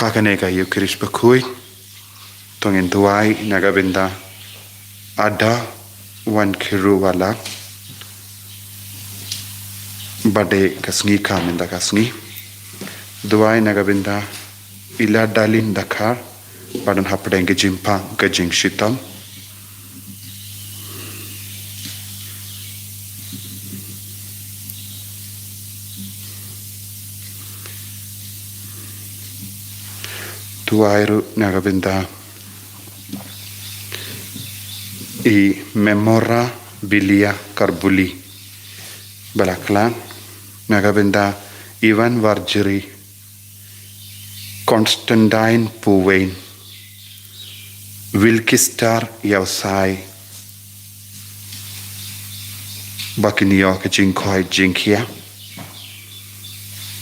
Hakaneka Eucharist Bakui, Tongin Tuai, Nagabinda, Ada, Wan Kiru Wala, Bade Kasni Kaminda Kasni, Duai Nagabinda, Ila Dalin Dakar, Badan Hapdeng Gajimpa, Gajing Shitam, Tuairu Nagabinda I Memora Bilia Karbuli Balaklan Nagabinda Ivan Varjiri Constantine Puwain Wilkistar Yausai Bakinio Jinkoi Jinkia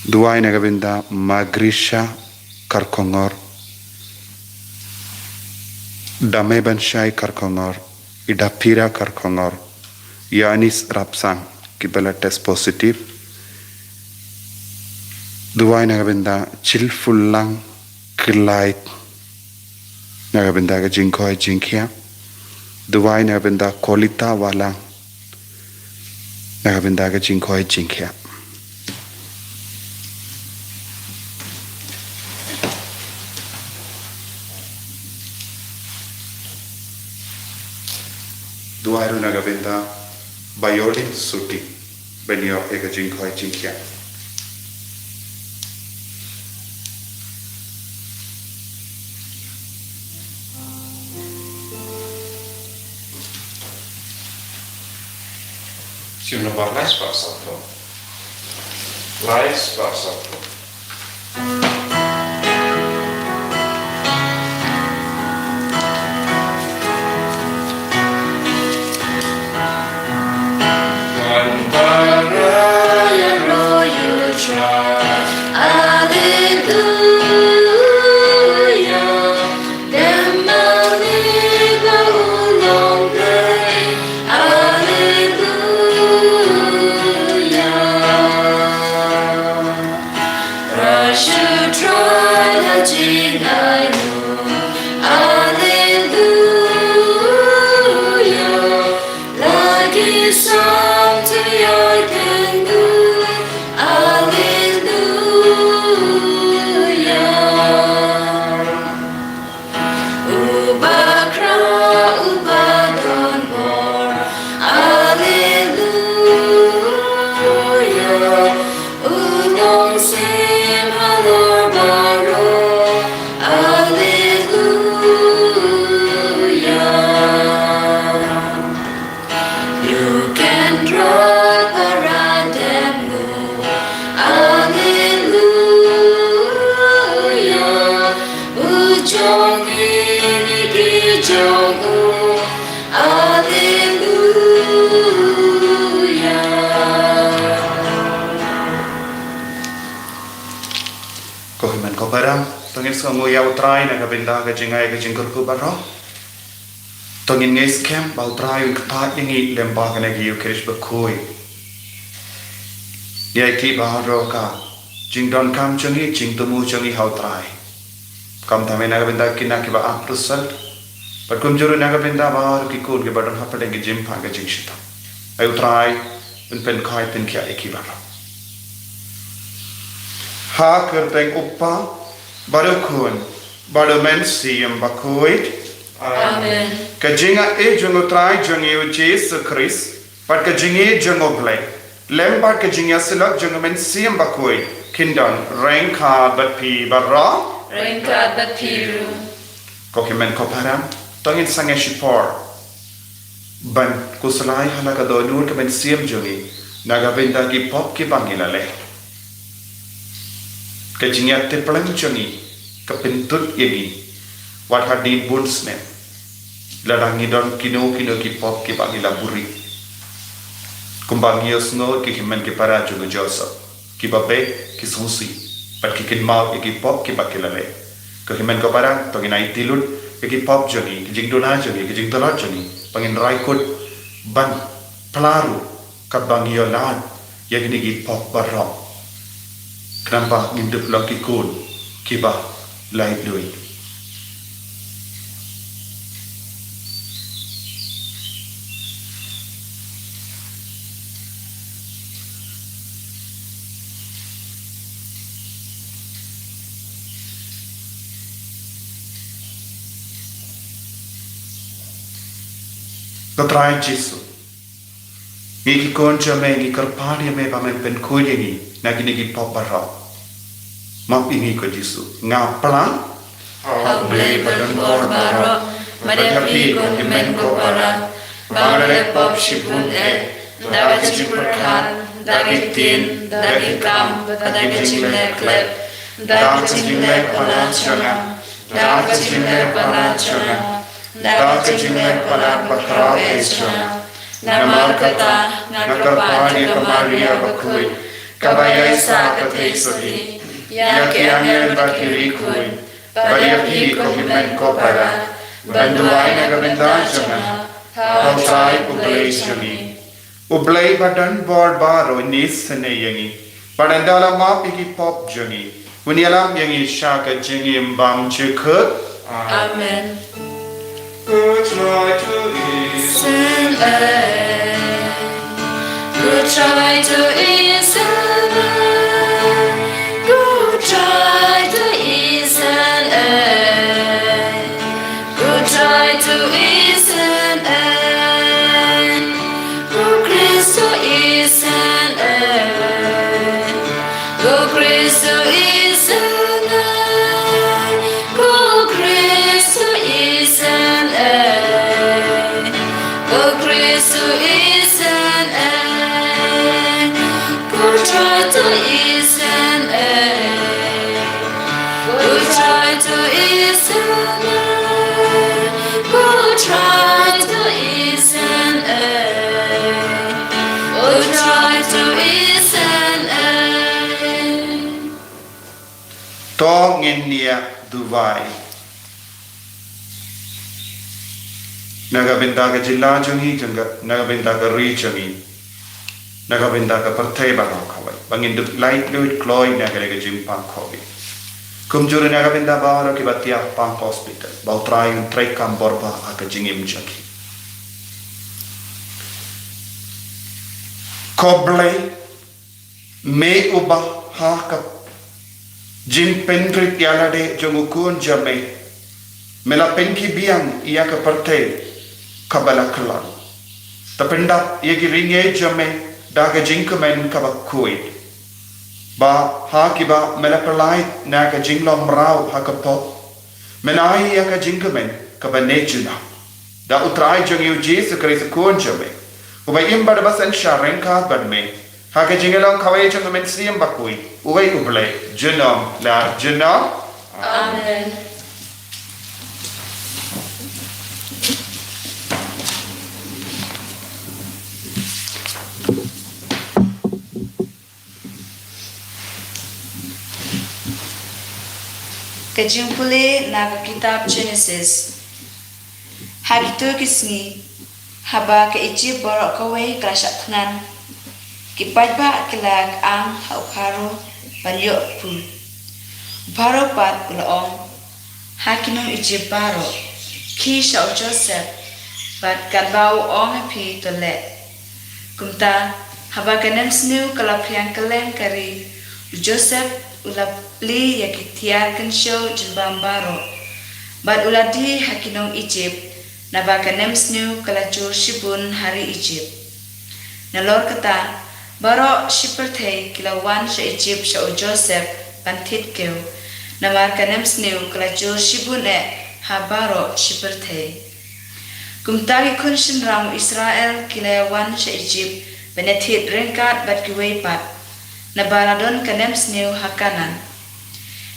Duai Nagabinda Magrisha Karkongor Dameban Shai Karkongor, Idapira Karkongor, Yanis Rapsang, Kibala test positive. Duai Nagabinda Chilfulang Kilait Nagabinda Jinkoi Jinkia. Duai Nagabinda Kolita Walang Nagabinda Jinkoi Jinkia. Duairu Nagabinda Bayolin Suti Benio Ega Jinkoi Jinkia. Sino ba lais pasapro? Lais pasapro. Kohiman ko barang, tongin sa nguyaw try Nagabinda Gajingay Gajingkur ko baro. Tongin ngay scam bal try yung katat yung lemba ka nag Eucharist Bakui. Yay ti baharo ka, jing don kam chungi jing tumu chungi how try. Kam tame Nagabinda kinakiba up result. But kum juru Nagabinda baharo ki kun ke badon hapade ke jim pa gajing shita. Ayu try un pen kai pen kya eki baro. Ha kerteng uppa barukun barumen siyam bakuit. Amen. Kajinga e jungo try jungi u Jesus Christ. But kajingi jungo play. Lemba kajinga silak jungo men siyam bakuit. Kindon rengka bat pi barra. Rengka bat piru. Kokimen koparam. Tongin sange shipor. Ban kusalai halaka donur kamen siyam jungi. Nagabinda ki pop ki bangilale. Kajinga te pelang jungi kapintut yagi wat hadi bunsne ladangi don kino ki pop ki bangi laburi kumbangi osno ki himen ki para juga Joseph ki babe ki susi pat ki kin mau ki pop ki bakilale ke himen ko para panginai tilut ki pop jogi ki jingdona jogi ki jingdona jogi pangin raikut ban pelaru kabangi yolan yagni ki pop barong kenapa hidup lagi kun kiba lain lui Katrai Jesu Miki koncha me ngi karpani me pamen pen kuye ngi nagi ngi pop barong Map ini ko Jesu ngaplang Hau blei badan bor baro, madapi kon men ko para, bangare pop shipun daga ciperkan, daga tin, daga kam, daga cimle klep, daga cimle palachana, daga cimle palachana, daga cimle palapakra esra, namal kata, nakarpani kamaria bakui, kabaya isa kateksoti, ya ke angel bakiri kui, Bariapi ko himen ko para, banduay na gabendajana, hautai ublay jami. Ublay badan bor baro nis sene yangi, padandala map iki pop jangi, unyalam yangi shaka jangi mbam chikut. Amen. Good try to ease. Good try to ease. Good try to ease. Good try to ease. Go Christo is Go Christo is Go Christo is Go Christo is Go try to is Go try to is Go try to is Go try to is To ngenia Dubai. Nagabinda ka jilla jangi janga nagabinda ka ri jangi. Nagabinda ka partai bagaw kawai. Bangin duk light fluid cloy nagare ka jimpang kobi. Kumjuri nagabinda bawara ki batia pang hospital. Bau try kam borba aka jingim jangi. Koblay me uba hakap jim penkrit yalade jongukun jame mela penki biang iya ka parte kabala klan tapenda yegi ringe jame daga jinkamen kabakui ba hakiba mela perlai naga jinglom rau hakapo menai ya ka jinkamen kabanejuna da utrai jongi Jesu Kristus kun jame ubai imba da basan sharenka badme Haka jingelong kawai jang men siem bakui uai ublay jenom la jenom Amen. Kajumpule naga kitab Genesis. Hagito kisni haba ke iji borok kawai kerasat tenan. Kipadba kilag ang haukaro banyo pu. Baro pat ulaong hakinong iji baro ki shao Joseph bat kadbau ong hapi tolet. Kumta haba kanem snu kalapriang kaleng kari Joseph ulapli yakitiar kensyo jilbam baro. Bat uladi hakinong Egypt naba kanem snu kalacur shibun hari Egypt. Nalor kata Baro shipertei kilawan sa Egypt sa Joseph pantit keu namar kanem sniu kalajur shibune habaro shipertei kumtagi kunshin ram Israel kilawan sa Egypt benetit rengkat bat kiwei pat nabaradon kanem sniu hakanan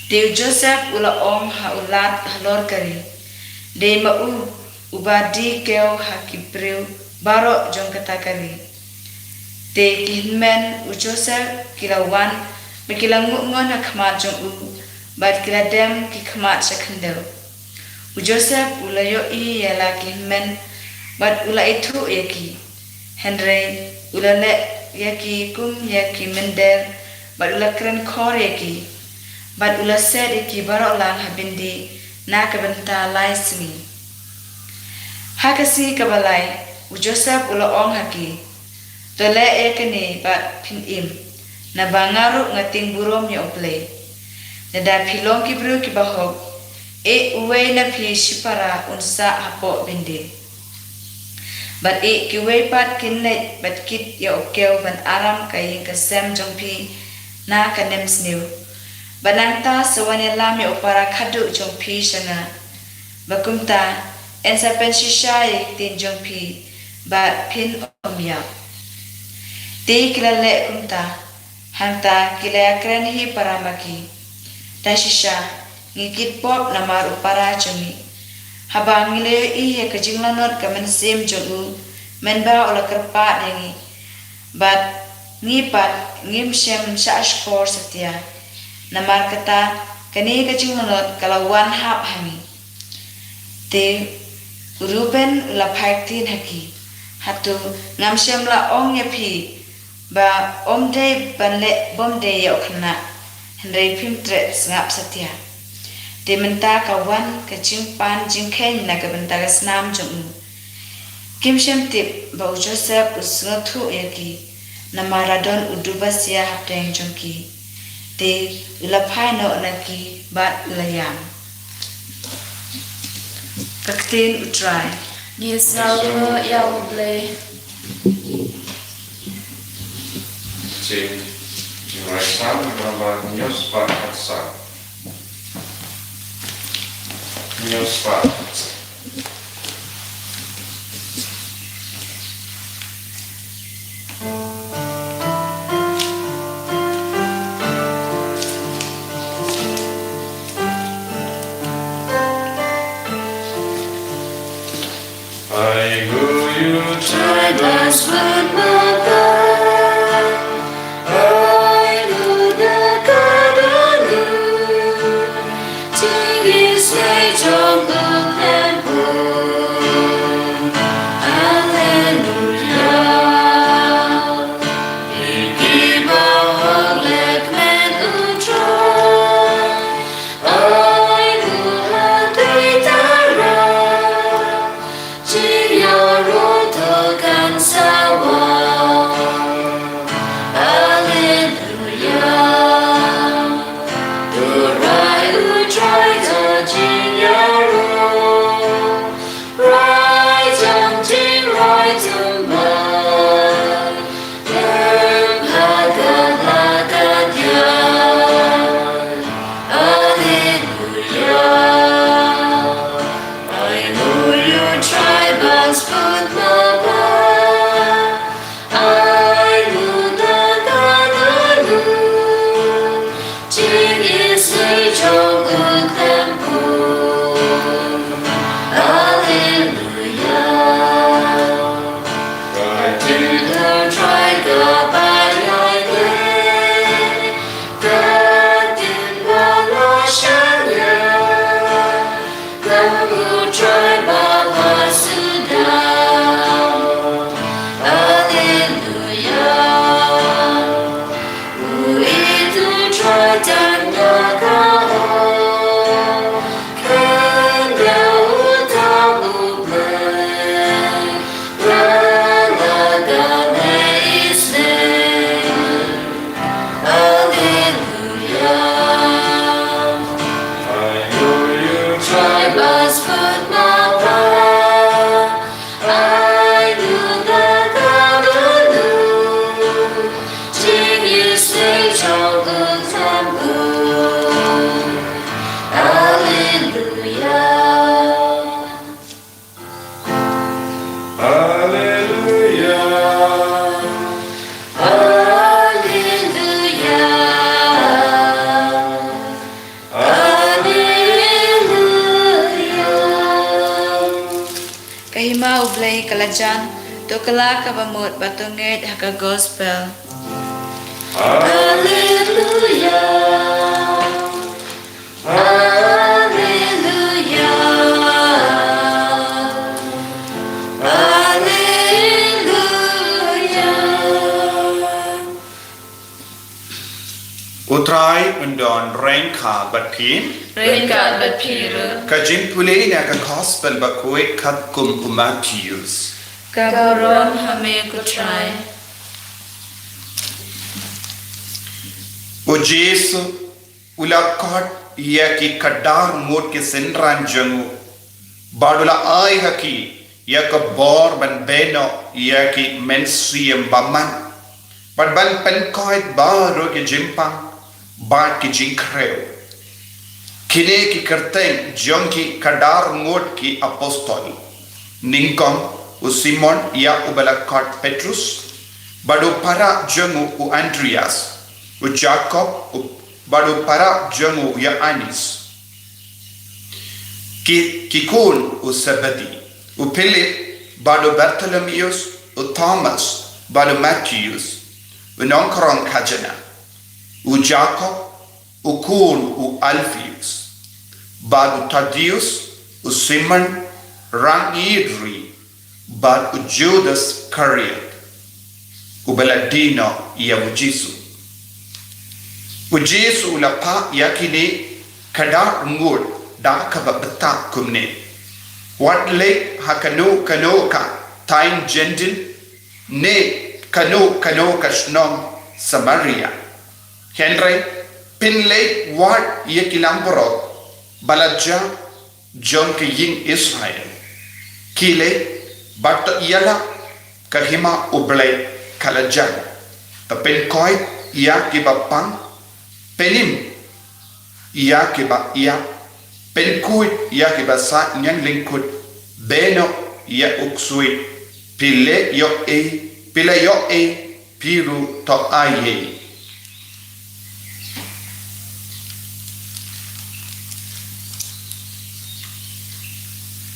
Deu Joseph ula om ha ulat halor kari. De mau ubadi keo ha kipreu baro jong kata kari. De kihmen u Joseph kilawan bekilangu ngon ha khamat jong bad kiladem ki khamat sakhendel. U Joseph ula yo I yala kihmen bad ula itu yaki. Henry ula le yaki kum yaki mendel bad ula keren khor yaki. Bad ula set iki barok lang habindi na kabenta lai sini. Hakasi kabalai u Joseph ula ong haki. Tole ekani bad pin im. Na bangaru ngating burom ya ople. Na da pilong ki bru ki bahok. Uwe na pi shipara unsa hapo bindi. Bad ki we pat kinlet bad kit ya okeo ban aram kayin kasem jongpi na kanem sniu. Bananta sawane lami opara khadu jongpi shanga. Bakumta ensa pensishai tin jongpi ba pin omya. Ti kilale kumta hanta kilaya krenhi paramaki. Tashisha ngikit pop namar upara jongi. Habang ngile I kajinglanot kamen sim jongu menba ola kerpa dengi. Bat ngipat ngim shem shashkor satya. Namar kata kani kajinglanot kalawan hap hami. Te Ruben la phaitin haki. Hatu ngam shem la ong yapi ba omde banle bomde yokhna. Henry pimtre ngap satya. De menta kawan kacing pan jingkhen na kabenta gasnam jong. Kim shem tip ba Joseph usngathu yaki na maradon udubasya hapteng jongki. De ulaphai no naki bat layam. Kaktin utrai. Nisalo yauble. Jing Raisan nama Nyospa Hatsa. Nyospa Hatsa. I go you Tribus with mother. I know the God of you. Ting is way trong the kalajan to kelak kabamut batunget haka gospel. Hallelujah. Hallelujah. Hallelujah. Utrai undon rengka batin Ringkat berpiru. kajim pulei na ka gospel bakoi kat kum Matthews. Kaburon hame kutrai. O Jesu ulakot ia ki kadar mot ke senran jangu badula ai haki ia ka bor ban beno ia ki mensiam baman bad ban pen koit baro ke jimpang bad ki jinkreu kine ki kerteng jong ki kadar mot ki apostol ningkong u Simon ia ubalakot Petrus badu para jangu u Andreas u Jacob u badu para jangu ya Anis kikun u Sebedi u Philip badu Bartholomeus u Thomas badu Matthews u nongkrong kajana u Jacob u kun u Alphaeus badu Thaddeus u Simon rang Idri badu Judas Iscariot u Baladino ia u Jesu u Jesu la pa yakini kada ngur da ka bata kumne wat le hakano kano ka tain jendin ne kano ka shnom Samaria Henry pinle wat yakilambro balaja jong ke ying Israel kile bat yala kahima uble kalajan tapen koi ya kibapang penim ia kiba ia penkuit ia kiba sa nyang lingkut beno ia uksui pile yo e piru to aye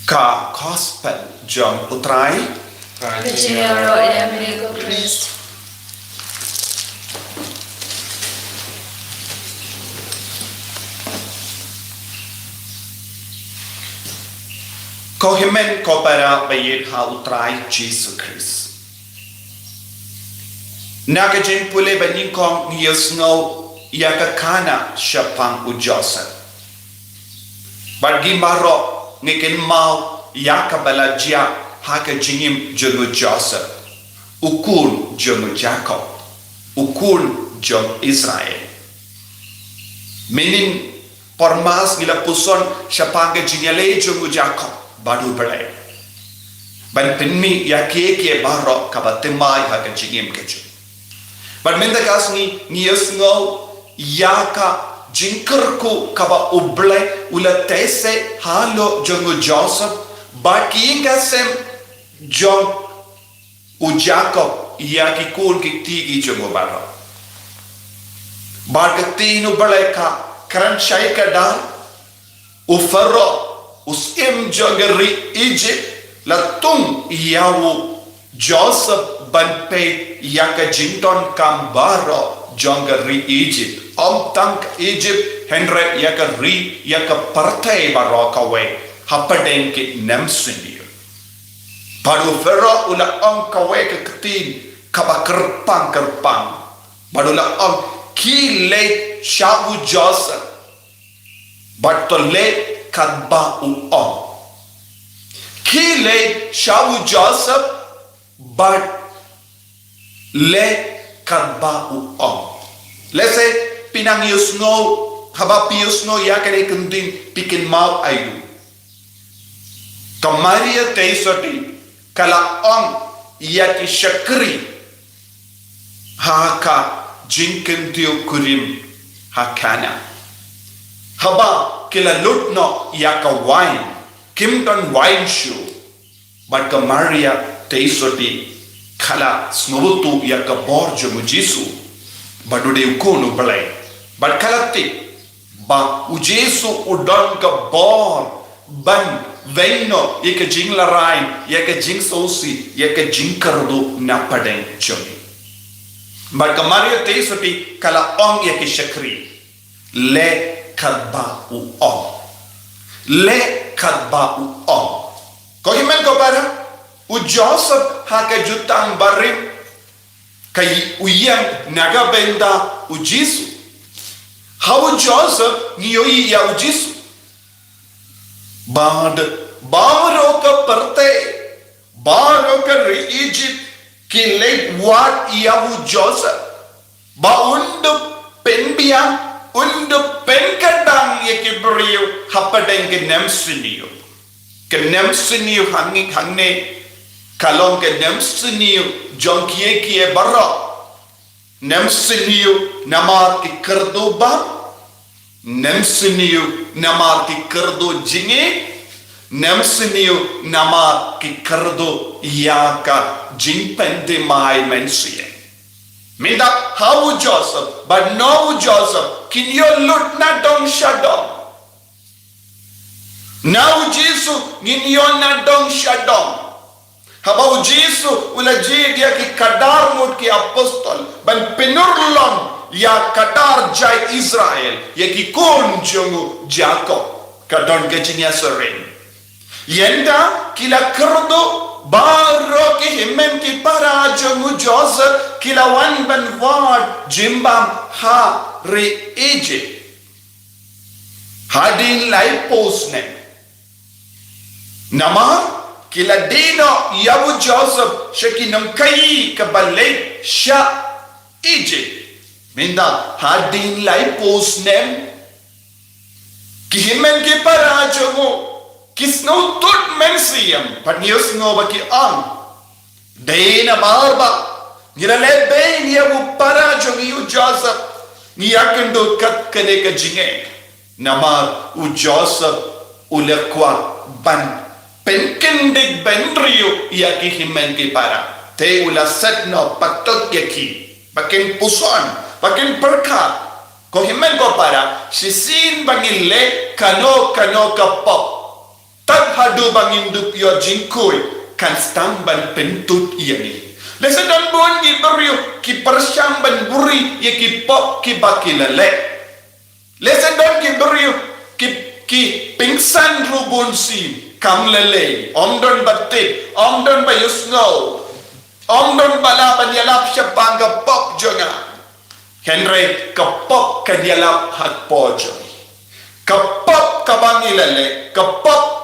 ka gospel jom utrai Keciaro amigo Christ. ko himen ko para bayit ha utrai Jesus Christ naga jin pule banin kong yesno yaka kana shapang u Joseph bargi maro ngikin mau yaka balajia haka jingim jono Joseph ukul jono Jacob ukul jon Israel meaning pormas nila puson shapanga jinyale jono Jacob badu belai ban pinmi ya ke baro kabatemai haga jingim keju ban menda kasni niesngo yaka jinkerku kaba uble ula tese halo jongo Joseph baki ngasem jon u Jacob yaki kul kiti jongo baro barkati no belaka karan shaika da u faro usim jagari Egypt la tung yawu Joseph banpe yaka jinton kambaro jagari Egypt tank Egypt Henry yaka yaka partai baro kawe hapadeng ke namsundir padu fero ula kawe ke ketin kaba kerpang padu la kile shabu Joseph batole kadba kile shawu Joseph but le kadba lese pinang yusno haba piusno yakare kundin pikin mau ayu kamaria teisoti kala yaki shakri haka jinkin tiu kurim hakana haba kila lutno yaka wine kimton wine shoe but Maria teisoti kala snobutu yaka borjo mujisu badude ukono balai but kalati ba ujesu udon ka bor ban venno ye ke jing la rain ye ke jing sosi ye ke jing kardu na padeng choni but kamario te soti kala ong ye ke shakri le kadba u ong le kadba u ong ko himen ko para u Joseph ha ke jutang barim kai u yam naga benda u Jisu how Joseph nioi ya u Jisu baro ka parte baro ka Egypt ki le wat ya u Joseph ba undu penbiang undu penkadang ye ke brio hapadeng ke nemsiniyo hangne kalong ke nemsiniyo jonkie kie barra nemsiniyo namar ki kardo ba nemsiniyo namar ki kardo jinge nemsiniyo namar ki kardo yaka jingpende mai mensie minda how Joseph but no Joseph kin yo lut na dong shadong now Jesus ngin yo na dong shadong habau Jesus ula dia ki kadar mut ki apostol ban penurlon ya kadar jai Israel ya ki kon jongu Jacob kadon ke jinya sering yenda kila kerdo baro ki himem ki para jongu Joseph kila wan ban ward jimbam ha re Egypt hadin lai posne nama kila dino yabu Joseph shakinam kai kabale sha Egypt minda hadin lai posnem kihimen ki parajogo kisno tut mensiam panios ngoba ki ang dena barba ngirale be yabu parajogo yu Joseph niyakendo kat kane ka jinge namar u Joseph ulakwa ban penkendik benrio yaki himen ki para te ula setno patot yaki bakin puson bakin perka ko himen ko para sisin bangile kano kapop tad hadu bangin dup yo jingkoy kan stang ban pentut yani lesa dan bon ki berio ki persyam ban buri yaki pop ki bakilale lesa dan ki berio ki pingsan rubun si kam lele omdon batik omdon bayusno omdon bala banyalap siya bangga pop jonga Henry kapop kadialap hat pojo kapop kabangilale kapop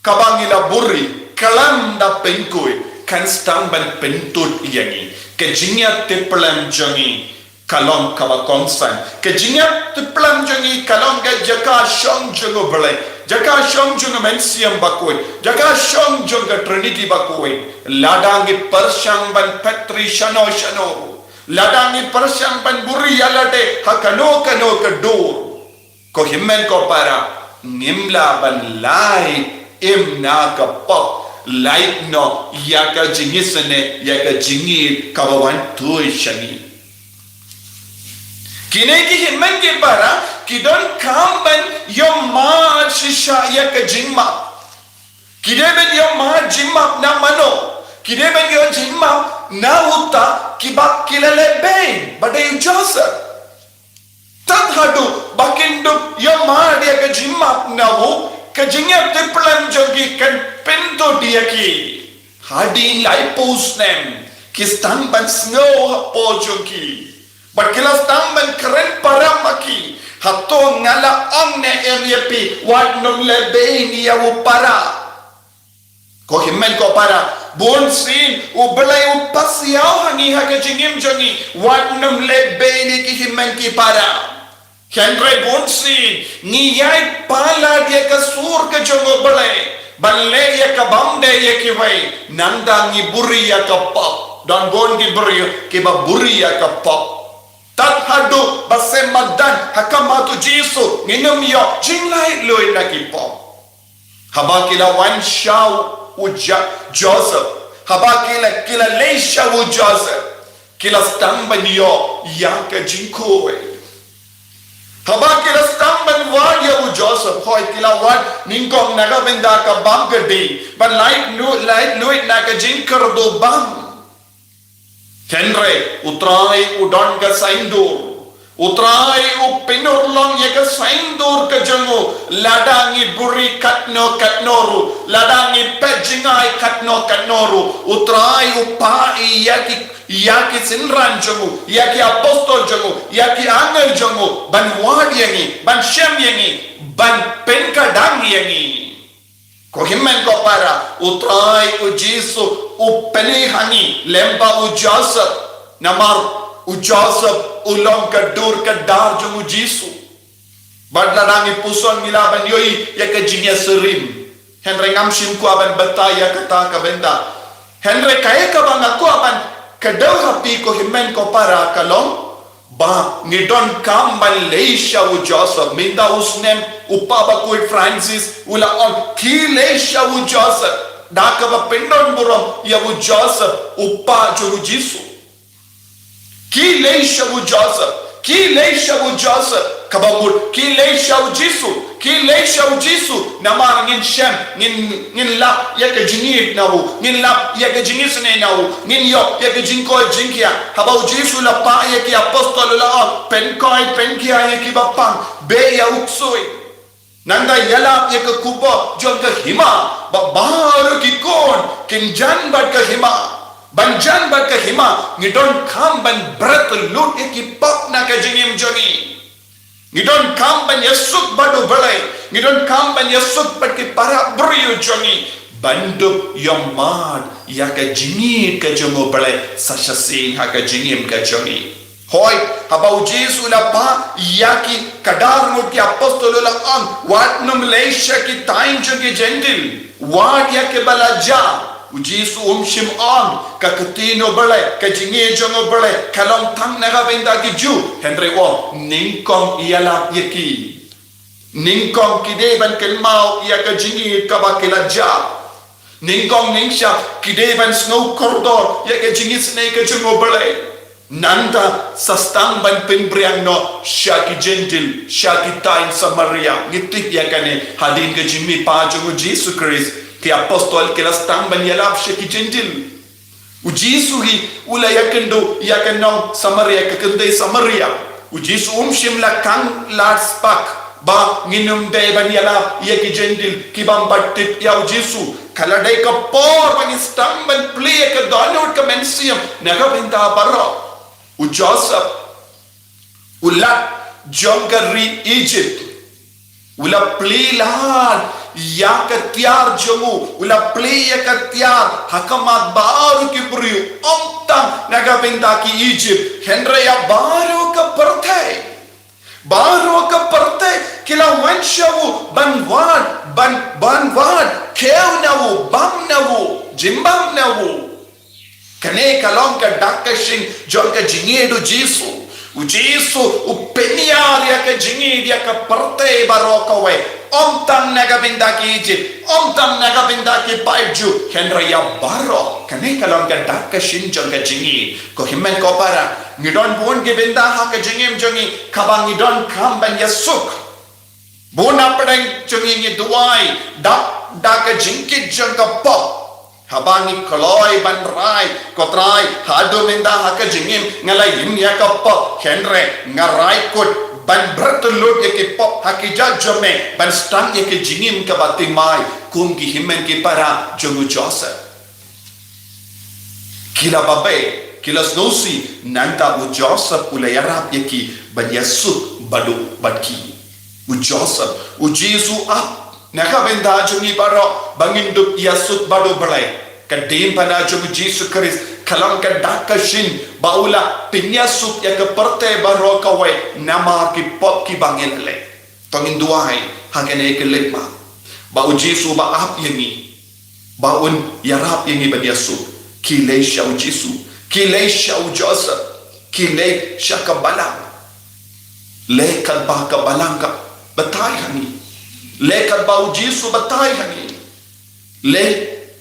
kabangila buri kalanda penkoy kan stang ban pentut yani kejinya teplam jongi kalong kabakongsan kejinya teplam jongi kalong ga jaka shong jongo bele jaka shong jongo mensiam bakoy jaka shong jongo trinity bakoy ladangi persyang ban petri shano ladangi persyang ban buri alade hakano kador ko himmen ko para ngimla ban lai imna ka pop light no yaka jingisane yaka jingi kawan tu shani kine ki himmen ke para kidon kamban yo ma shisha yaka jingma kideben yo ma jingma na mano kideben yo jingma na uta kibak kilale ben badai Joseph tad hadu bakindu yo ma dia ka jingma na wo kajingya teplan jogi kan pento dia ki hadin lai posnem kistan ban snow hapo jogi bakilas tamban keren paramaki hato ngala ongne eriepi wadnom lebe ni ya para ko himmen ko para bon sin u belai u pasiao hangi hakajingim jogi wadnom lebe ni ki himmen ki para Henry Bonsi ni yai pala dia ka sur ka jongo balai balle ya ka bamde ya ki vai nanda ni buri ya ka pop dan bon ki buri ki ba buri ya ka pop tat hadu basem madan hakamatu jisu nginum yo jinglai loi na ki pop habakila wan shau uja Joseph habakila kila leisha u Joseph kila stamba yo ya ka jinkoe habakila stamban word ya Joseph hoi kila word ningkong naga benda ka bam gedi ban light nuit na ka jinkar do bam Henry utrai udon ka saindur utrai u pinurlong ya ka saindur ka jango ladangi buri katno katnoru ladangi pejingai katno katnoru utrai u pai yaki sinran jango yaki apostol jango yaki angel jango ban wad yangi ban shem yangi ban penkadang yangi ko himmen ko para utrai u Jesu u penihani lemba u Joseph namar u Joseph ulong kadur kadar jung u Jesu badlarangi puson milaban yoi ya ka jinya serim Henry ngamshim ku aban bataya kata ka benda Henry kaya ka bang aku aban kadaw hapi ko himmen ko para kalong ba ngidon kam Malaysia u Joseph minda usnem upaba ku Francis ula on Malaysia u Joseph daka ba pendon burom ya u Joseph upa jung u Jesu Malaysia u Joseph kabamur Malaysia u Jesu namar ngin shem ngin lap ya ka jinit nawu ngin lap ya ka jingis ne nawu ngin yo ya ka jinko jinkia habau Jesu la pa ya ki apostol la penkia ya ki bapang be ya uksoi nanda yala ya ka kubo jong ka hima ba baru ki kon kinjan bat ka hima banjan bat ka hima ngidon kam ban brat lut ya ki pap na ka jingim joni ngidon kam ban yesuk badu balai ngidon kam ban yesuk bat ki para brio joni bandu yomad ya ka jingi ka jomo balai sashasing ha ka jingim ka joni hoi habau Jesu la pa yaki kadar mut ki apostol la ang wat no Malaysia ki time jogi gentil wat ya ke balaja u Jesu shim on ka katino balai ka jingi jongo balai kalong thang naga benda ki ju Henry wo ningkong iala yaki ningkong kideban kelmau ya ka jingi ka ba kelaja ningkong ningsha kideban snow corridor ya ka jingi snake ka jongo balai nanda sastang ban pinbriang no syaki gentil syaki tain Samaria ngitik ya kane hadin ke jimi pa jongo Jesu Christ ki apostol ke lastang ban yalap syaki gentil u Jesu hi ula yakendo yakanong Samaria ke kendai Samaria u Jesu shim la kang latspak ba nginum de ban yalap yaki gentil ki bambatit ya u Jesu kaladai ka por ban stang ban play ka download ka mensium naga binta baro u Joseph ulat jongari Egypt ula plilan ya katiar jongu ula play ya katiar hakamat baru ki beriu omtang naga benda ki Egypt Henry ya baru ka pertai kila wanshawu banwan keu nawu bam nawu jimbam nawu kane kalong ka dakashing jong ka jingedo Jesu u Jesu u peniar ya ka jingi dia ka parte barokawe omtang naga binda ki Egypt omtang naga binda ki paiju Henry ya baro kane kalong ka dakashing jong ka jingi ko himmen ko para ngidon bun ki binda ha ka jingim jongi kabang ngidon kam ban yasuk bun apdang jongi ngi duai da ka jingkit jong ka pop habangi koloi ban rai kotrai hado minda haka jingim ngalai yim ya ka pop Henry ngarai kut ban bertelut ya ke pop haki jajome ban stang ya ke jingim ka batimai kum ki himmen ki para jongu Joseph kila babe kila snosi nanta u Joseph ulayarap ya ki ban yasuk badu badki u Joseph u Jesu up naga benda jungi baro bangindup yasut bado balai kadim pada jungi Jesu Christ kalang ka dakashin baula pinyasut ya ke perte baro kawai nama ki pop ki bangin le tongin duai hagane ke lekma bau Jesu ba ap yangi baun yarap yangi badiasut kile shau Jesu kile shau Joseph kile shaka balang le kalba ka balang ka batai hani lekat bau Jesu batai hangi le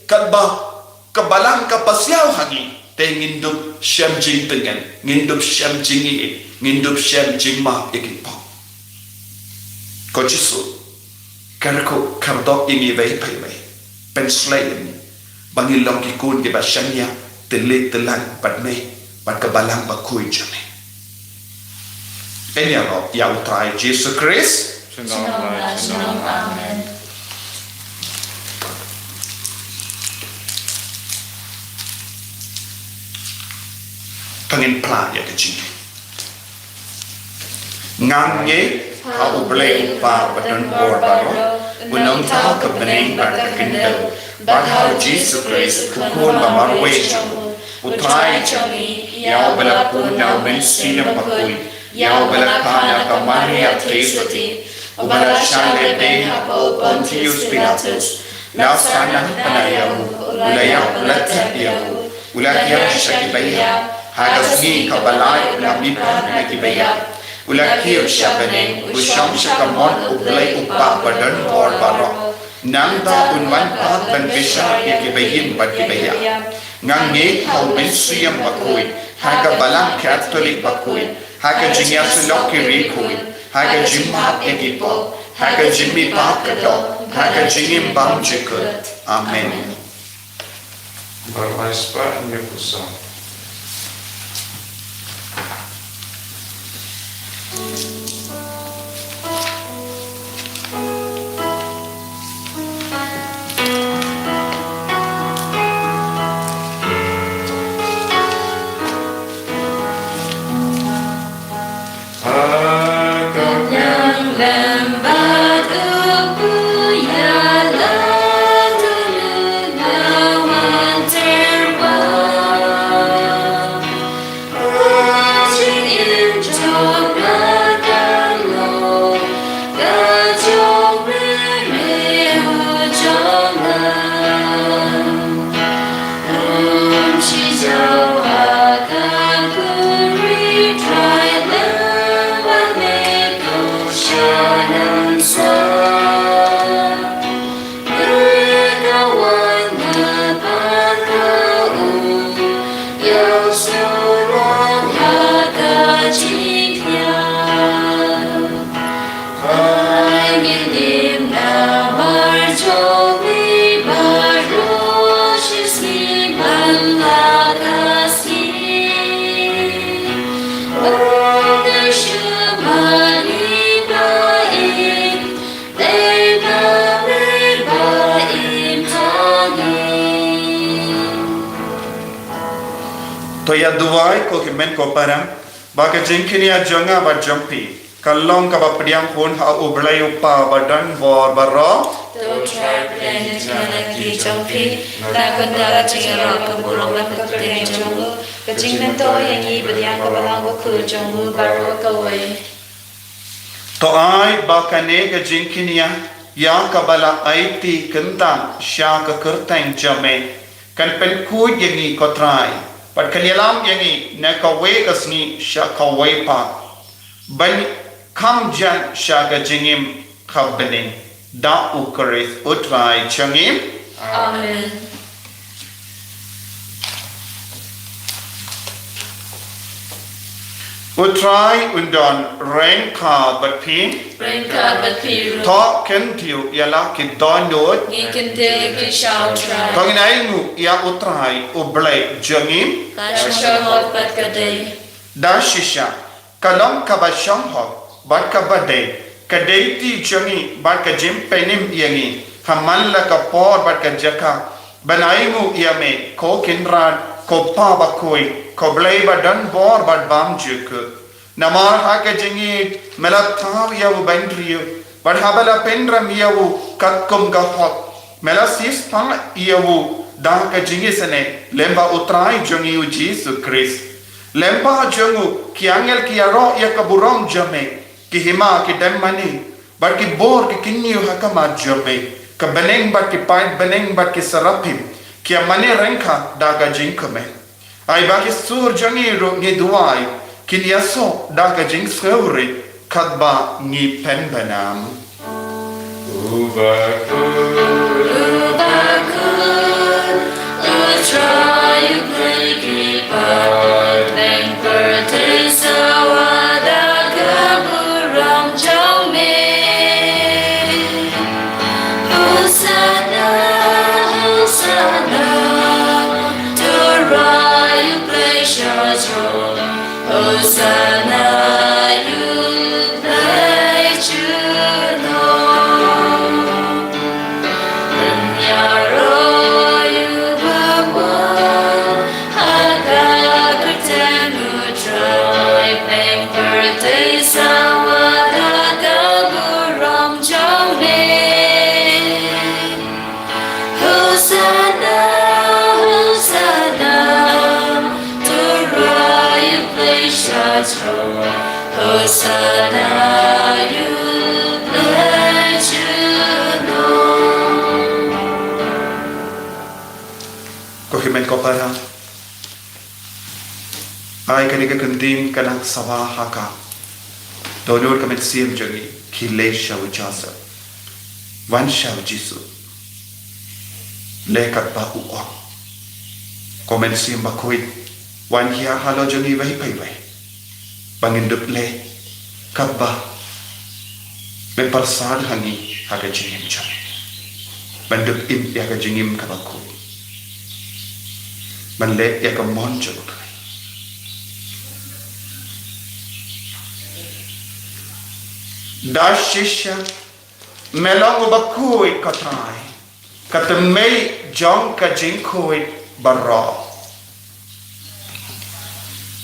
kadba kabalang kapasyaw hangi te ngindup syam jing tengan ngindup syam jingi ngindup syam jing ma ikipa ก็ชิสุการคุคำตอบยังมีไว้ไปไหมเป็นสไลด์บางทีลองกิกูนกับฉันเนี่ยติลิติลันปัดไม่ปัดกับบาลังบักคุยจังเลยเอ็นยังยาวตายเยซูคริสต์ Shalom, Amen. ทั้งเงินพลาดอย่างจริงงานเงี้ยเขาอุปเลอุปาบัดนบอร์บาร์วันน้องเท้ากับบันเองบัดกันเดิมบัดเฮาเยซูคริสต์คุณควรบามาเวจงอุทายจังยาวเวลาปูนาวเมนซีนปักคุยยาวเวลาพานากับมาเรียเทสติอุบาราชาเลเดฮาโปปอนติอุสปิลาตุสลาสานาปนายาอุลายาลัตยาอุลายาชักิบายาHagasni kabalai ulamipa nakibaya ulakir shabane usham shakamon uplay upa badan or baro nangda unwan pat ban visha yakibayin bakibaya ngangi hau mensiyam bakui haga balang catholic bakui haga jinyasulok kirikui haga jimhat egipo haga jimmi pakado haga jingim bamjikut amen Barbaispa Nyakusa. Toya duwai ko kimen ko parang baka jengkinia jonga ba jumpi kalong ka ba pediang pun ha ublay upa badan bor baro To try playing it like the jumpy, like when the jingle of Burong and the jungle, the jingle yang i bediang kabalang ko jungle barok away. to ai baka ne ka jengkinia ya ka bala aiti kentang sya ka kerteng jame kan pen ku yengi ko try But kanyalam yangi na kawe kasni sha kawe pa. Ban kam jan sha ga jingim kabbening. Da ukarith utrai changim. Amen. Utrai undon rain ka bat pi. Rain God but Peter. To ken tiu yala ki don dot. He can dig a shout try. Kong inay ngu ya utrai ublay jangim. That's show hot but good day. Da shisha. Kalong ka ba siyang hot. Bat ka ba day. Kaday ti jangi. Bat ka jim penim yangi. Haman la ka por bat ka jaka. Banay ngu yame. Ko kinrad. Ko pa ba koy. Ko blay ba dan bor bat bam juk. Namar ha ka jangi. Mela taw yaw bandriyo. Bat habala pendram yaw. Kakkum ka hot. Mela sis pa yaw. Da ka jangi sane. Lemba utrai jangi u Jesus Christ. Lempa jangu ki angel ki aro ya kaburong jame ki hima ki demmani bar ki bor ki kinniu hakama jame ka beneng bar ki pain beneng bar ki sarapim ki amane renka daga jinkame ai ba ki sur jangi ro ni duai ki liaso daga jink sreuri kadba ni penbenam Hosanna, you let you know. Ko himen ko para ai kaniga kundim kanak sawa haka donor kamet sim jangi khile shaw jasa wan shaw jisu lekat ba u komen sim ba koit wan hia halo jangi vai pai vai bangin dup le kabba ben parsad hangi haga jingim cha ben dup im ya ga jingim kabakku man le ya ka mon jabuk dashisha melong bakui katrai katamei jong ka jinkoi barra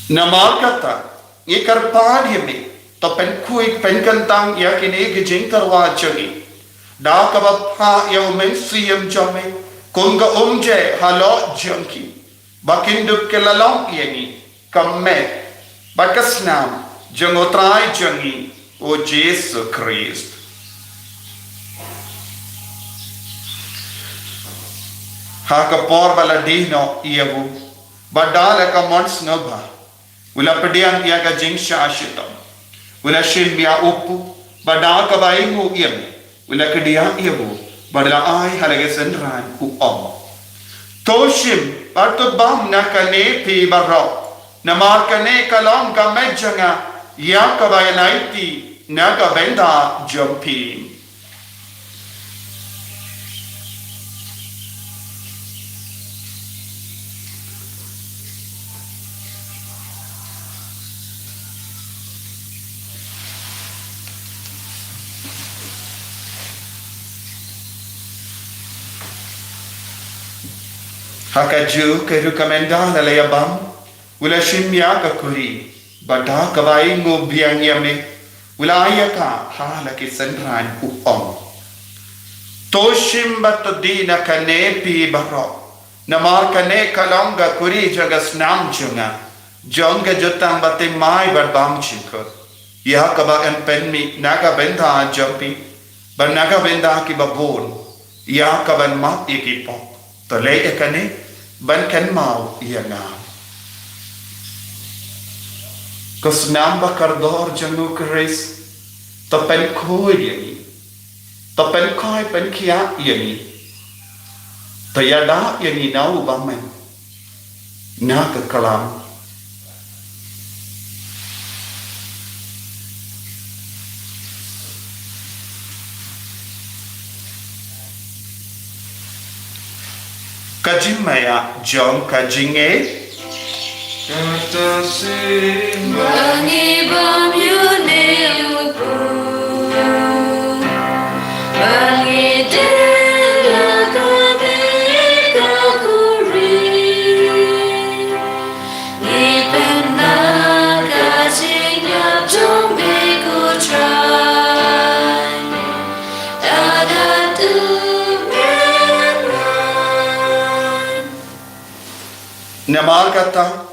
namal kata ikar padhimi to pen kui pen kantang ya kini gijing karwa changi da kabapha yo men siyam jame kunga umje halo janki bakindup kelalong yani kamme bakasnam jangotrai jangi o Jesus Christ haka por baladino iabu badala ka mons ngaba ula pediang ia ka jingsha ashitam ula shilmia upu badal ka baingu iam ula kedia iabu badala ai halage senran ku om toshim atubam nakane pi barro namar kane kalam ka mejanga ya ka bayanaiti naga benda jumpi Hakaju ke recommenda la yabam ula shimya ka kuri bata kabai ngo biang yame ula ayaka hala ke sanran ku om toshim batdina kane pi baro namar kane kalonga kuri jagas nam chunga jonga jotam bate mai barbam chiko ya kaba en penmi naga benda jampi ban naga benda ki babon ya kaban mat ikipo to le ekane ban kan mau yana Kusnam bakardor jangu kris to pen khoi yani to pen khoi pen khia yani to yada yani nau bamen na ka kalam kajimaya jong kajinge Kata sing Bangi bom yune upu Bangi dela kabe kakuri Ni penna kajing yap jong beku try Dada tu menran Namal kata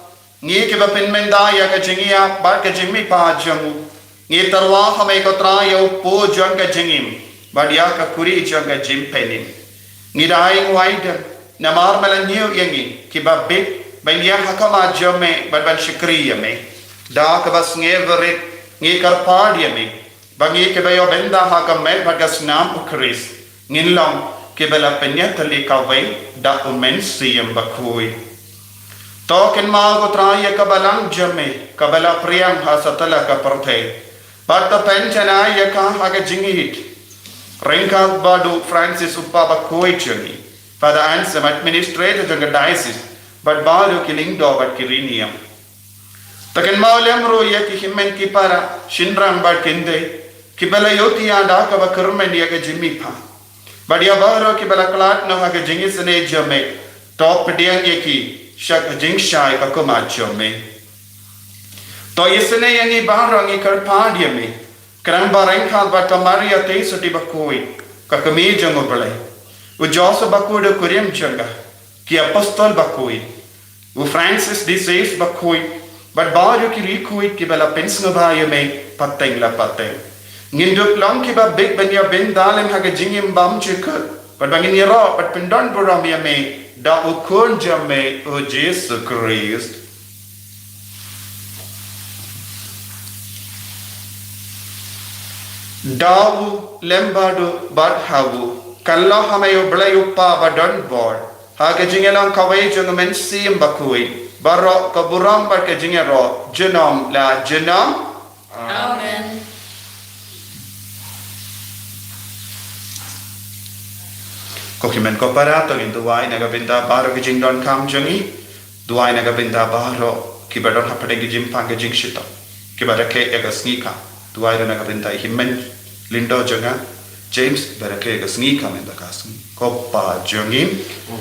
ngi ke bapin menda ya ka jingia ba ka jimmi pa jamu ngi tarwa hame ko tra yo po jang ka jingim ba dia ka kuri jang ka jim penin ngi dai waida namar malanyo yangi ki ba bit ban ya hakama jame ba ban shikriya me da ka bas nge verit ngi kar padia me ba ngi ke ba yo benda hakam me ba ka snam ukris ngilom ke bela penya tali ka vai da umen siyam ba khui Token ma ko traya kabalang jame kabala priyam hasatala ka parthe batta penchana ya ka haga jingit renka badu Francis uppa koi chani pada answer administrator janga diocese but badu kiling do but kirinium token ma lemro ya ki himmen ki para shinram ba kinde kibala yoti anda ka ba kurmen ya ga jimmi pa badia baro kibala klat no haga jingis ne jame top diang ye ki shak jing shai ka kuma chome To isene yangi barangi karpa dia me. Kerang barang khal ba kamari ate suti bakoi. Ka kami jango balai. U Joseph bakoi de kuriam changa. Ki apostol bakoi. U Francis de Sales bakoi. But baru ki rikoi ki bala pensno ba yame pateng la pateng. Nginduk lang ki ba big banya ben dalem haga jingim bam chikut. But bangin yara but pendon buram yame da ukun jame o Jesus Christ. Dawu lembadu badhawu kallah hamayo blayu pa badan board haga jingelang kawai jung men sim bakui barok kaburam bar ke jingero jenam la jenam Amen. kokimen ko para to in duai naga binda baro ke jingdon kam jungi duai naga binda baro ki badon hapade ke jim pang ke jingshita ki badake egasnika duai naga binda himmen Lindo junga James berake gasngi kam in the casting koppa jungi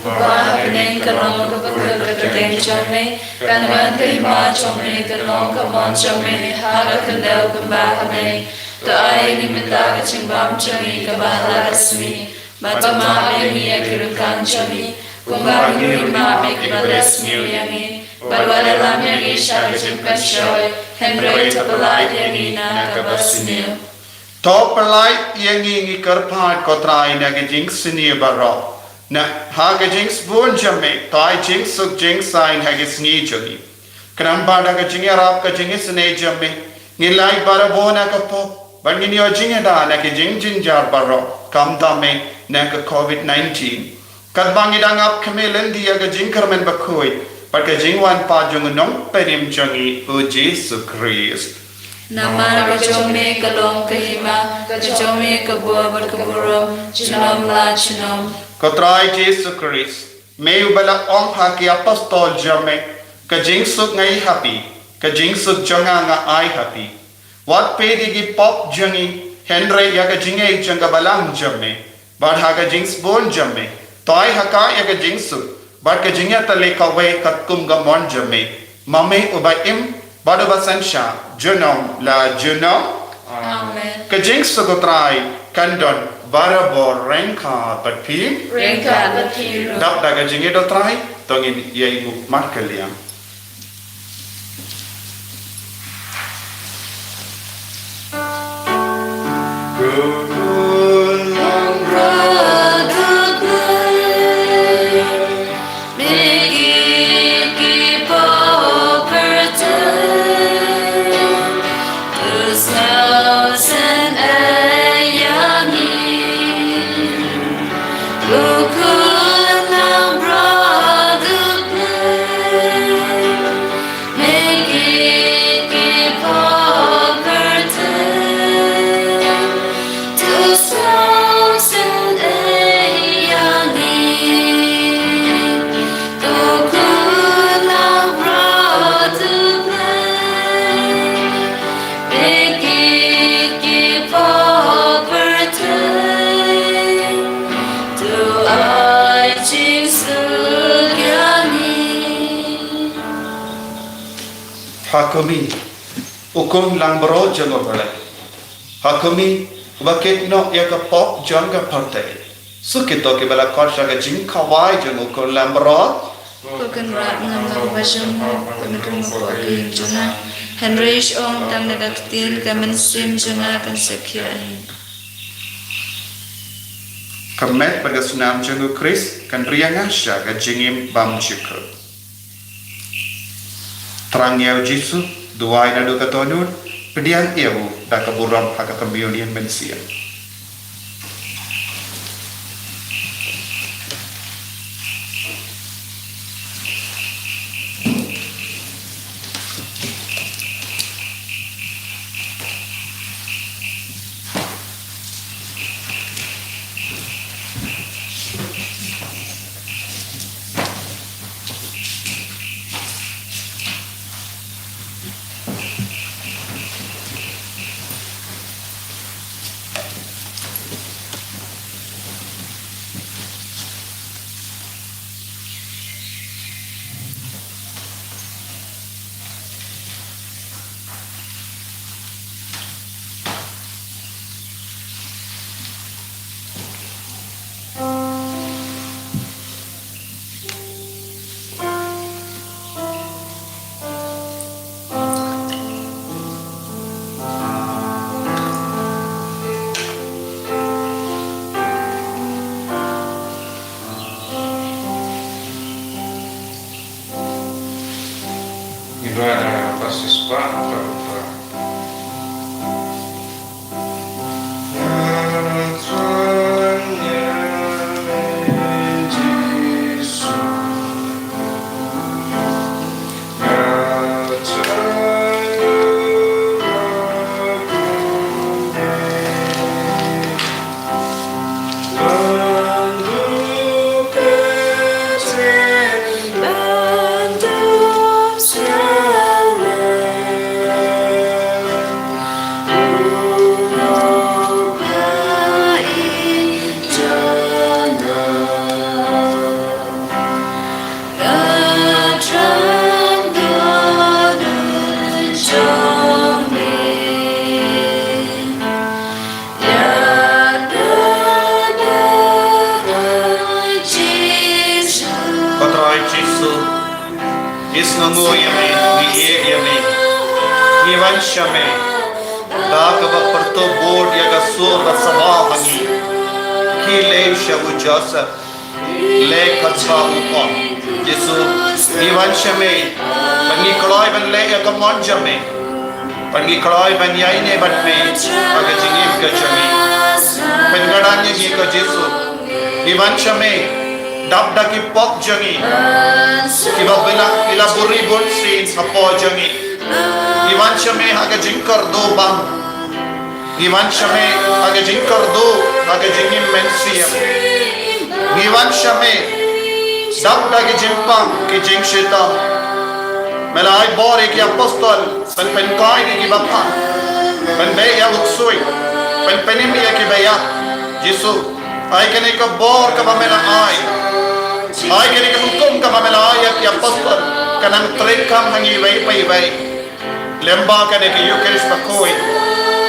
Ba neng kalong ka pagkakateng chome, kanaman kay ma chome, kalong ka mon chome, haga kandaw ka ba kame, to ay ni mitaga chimbam chome, kabala kasmi, matama ay niya kirukang chome, kung bakit ni ma may kibalas niyo yangi, balwala lam yangi siya kachimpasyoy, Henry tapalay yangi na kabasiniyo. Top light yangi ngi karpat kotrai na ke jing sini baro na ha ke jing spoon jame tai jing suk jing sign ha ke sni jogi kram bada ke jing arab ke jing sne jame ngi lai bara bona ka po bangi ni jing da na ke jing jing jar baro kam da me na ke covid-19 kad bangi dang ap kemelen dia ke jing karmen bakoi par ke jing wan pa jung nong perim jangi o Jesus Christ Nama kacome kalong kahima, kacome kabua berkaburo, chinom la chinom. Kotrai Jesus Christ, may ubala ong haki apostol jame, kajing suk ngai happy, kajing suk janga nga ai happy. What pedi gi pop jangi, Henry ya kajing ai janga balang jame, bad ha kajing spon jame, toy haka ya kajing suk, bad kajing ya tale kawe katkum gamon jame, mame ubaim. Bado basansha junam la junam Amen. kajing sukotrai kandon barabor renka patpi Rengka batiru. dap daga jinge do trai tongin yai mu markeliam Hakumi ukum lang bro jango bale Hakumi wakit no ya ka pop janga parte sukito ke bala korsha ka jing kawai jango ko lang bro Kukan rat ngam ngam basam kukan mo pagi juna Henry ong tang nagaktil kamen sim juna kan sakyan. Kamet pada sunam jango Chris kan rianga sha ka jingim bam chikro Terang yau Jisu, duai na do katonur, pedian iau da kaburam haka communion mensia. Nis nungu yame, ni ye yame, ni vanshame, da kaba perto board ya ka sur sabah hangi, ki le shabu Joseph, le katsa upon, Yesu, ni vanshame, bani kalai ban le ya ka monjame, bani kalai ban yai ne ban me, aga jingim ka chami, ban gadanya ni ka Yesu, ni vanshame. Dap daki pop jangi, kiba bila buri bonsi apo jangi. Iwan shame haga jinkar do bang, Iwan shame haga jinkar do haga jingi mensiya. Iwan shame dap daki jimpang ki jing shita. Melai bore ki apostol pen kai ki bapan, pen be ya uksui, pen penim ya ki be ya. Yesu, ay kene ka bor ka pamela ay. Ay kini kemukum ka mamelaya ki apostol kanang trekam hangi way lemba kane ki yukeris bakoi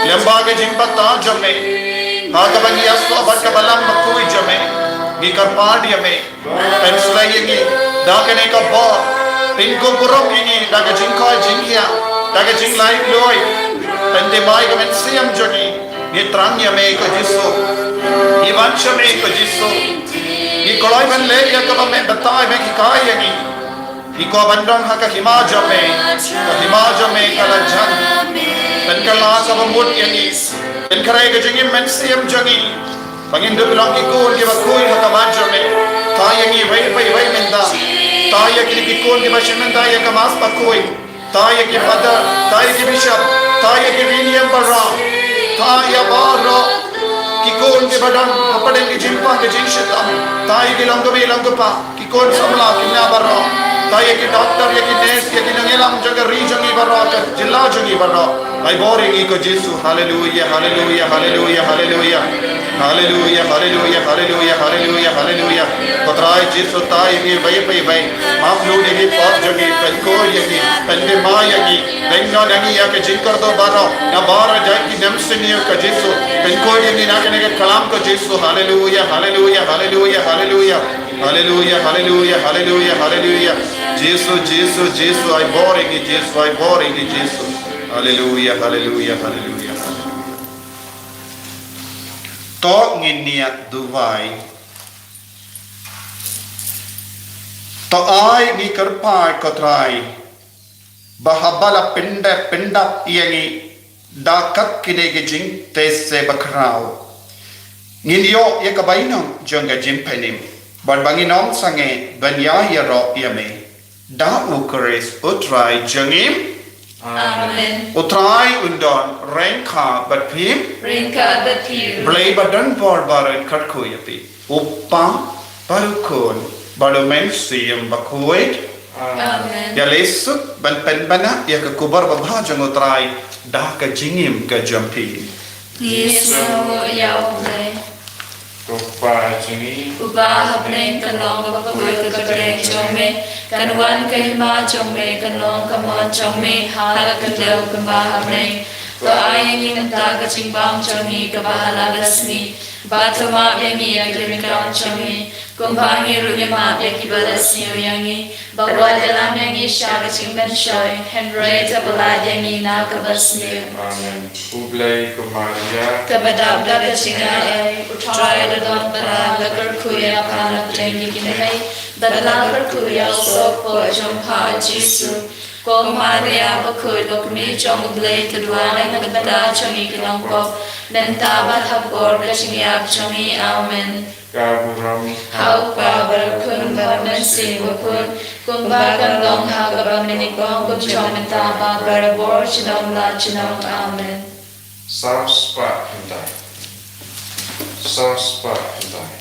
lemba ke jimpata jame haga bangi aso bat ka balam bakoi jame gi karpadi ame penslayengi da kane ka bo pinko burok ini da ka jingkai jingya da ka jinglai loi pende mai ka men siam joni ni trangya me ko jisu iwan chame ko jisu ni kolai ban le ya ka me batai me ki kai yani ni ko bandang ha ka himaja me kala jan dan kala ka bamut yani dan karai ka jingim men siam jangi pangin do bilang ki ko ki ba koi ha ka maja me ta yani vai menda ta ya ki ko ki ba shemenda ya ka mas pa koi ta ya ki father ta ya ki bishop ta ya ki William Barra ta ya Barra kikon ke badang apadeng ke jimpang ke jinshetam tai ke langgo pa kikon samla kinna barra tai ke doctor ya ke nurse ya ke nangelam jaga region ni barra ka jilla jangi barra ai boring ko Jesu hallelujah hallelujah hallelujah hallelujah hallelujah hallelujah hallelujah hallelujah hallelujah potrai Jesu tai ke vai maaf lo de pot jangi pen ko ya ke pen de ma ya ki denga nangi ya ke jinkar do barra na barra ja ki namsiniyo ka Jesu pen ko ya ni na kalam ko Jesu hallelujah hallelujah hallelujah hallelujah hallelujah hallelujah hallelujah hallelujah Jesus I boring Jesus hallelujah hallelujah hallelujah to nginia duwai to ai ni karpai kotrai bahabala pinda yani dakat kinege jing tese bakrao Nginyo ya kabainong jangga jimpenim ban banginom sange banya ya ro yame da ukres utrai jangim Amen. Utrai undon rengka batpim blay badan por barat karko yapi uppa barukon balumen siyam bakuit Amen. ya lesuk ban penbana ya ke kubar babha jang utrai da ka jingim ka jampi Yesu yaule Kupa jingi Ubah hapneng kanong kapagul kagreng chome Kanwan kahima chome kanong kamon chome Hala kandaw kambah hapneng To ayang inanta kachimbang chome kabahalagasni Batama yangi aglimikaon chome Kumbangi ruyama yakibalasniyo yangi Bagwa dalam yangi syaka chingban shoy Henry tabalad yangi nakabasniyo Amen. Ublay kumaria Kabadab daga chingai Utray dadon para lagar kuya panap jengi kinay Dadalagar kuya sopo jompa Jesu Ko Maria bakuy lokmi jom ublay tudwalay nagbada chongi kinongko Nentabat hapor kachingiyab chongi Amen Kaburam Hau pa barakun baraman singwakun Kung bakang long hagabang ninikong Kung chong nentaba barabor chinong la chinong Amen Saspa Hyundai Saspa Hyundai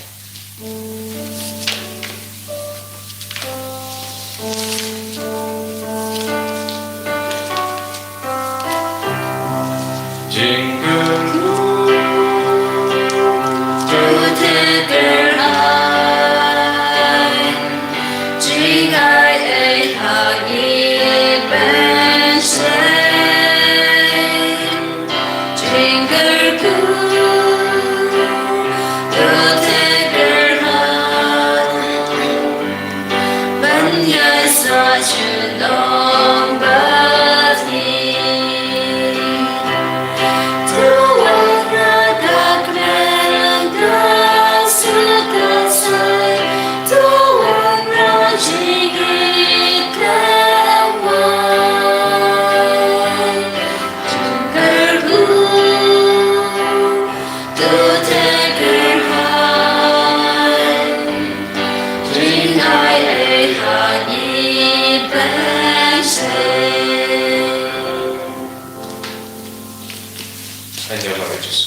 Jingle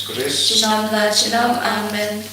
Christ. Chinom la chinom, amen.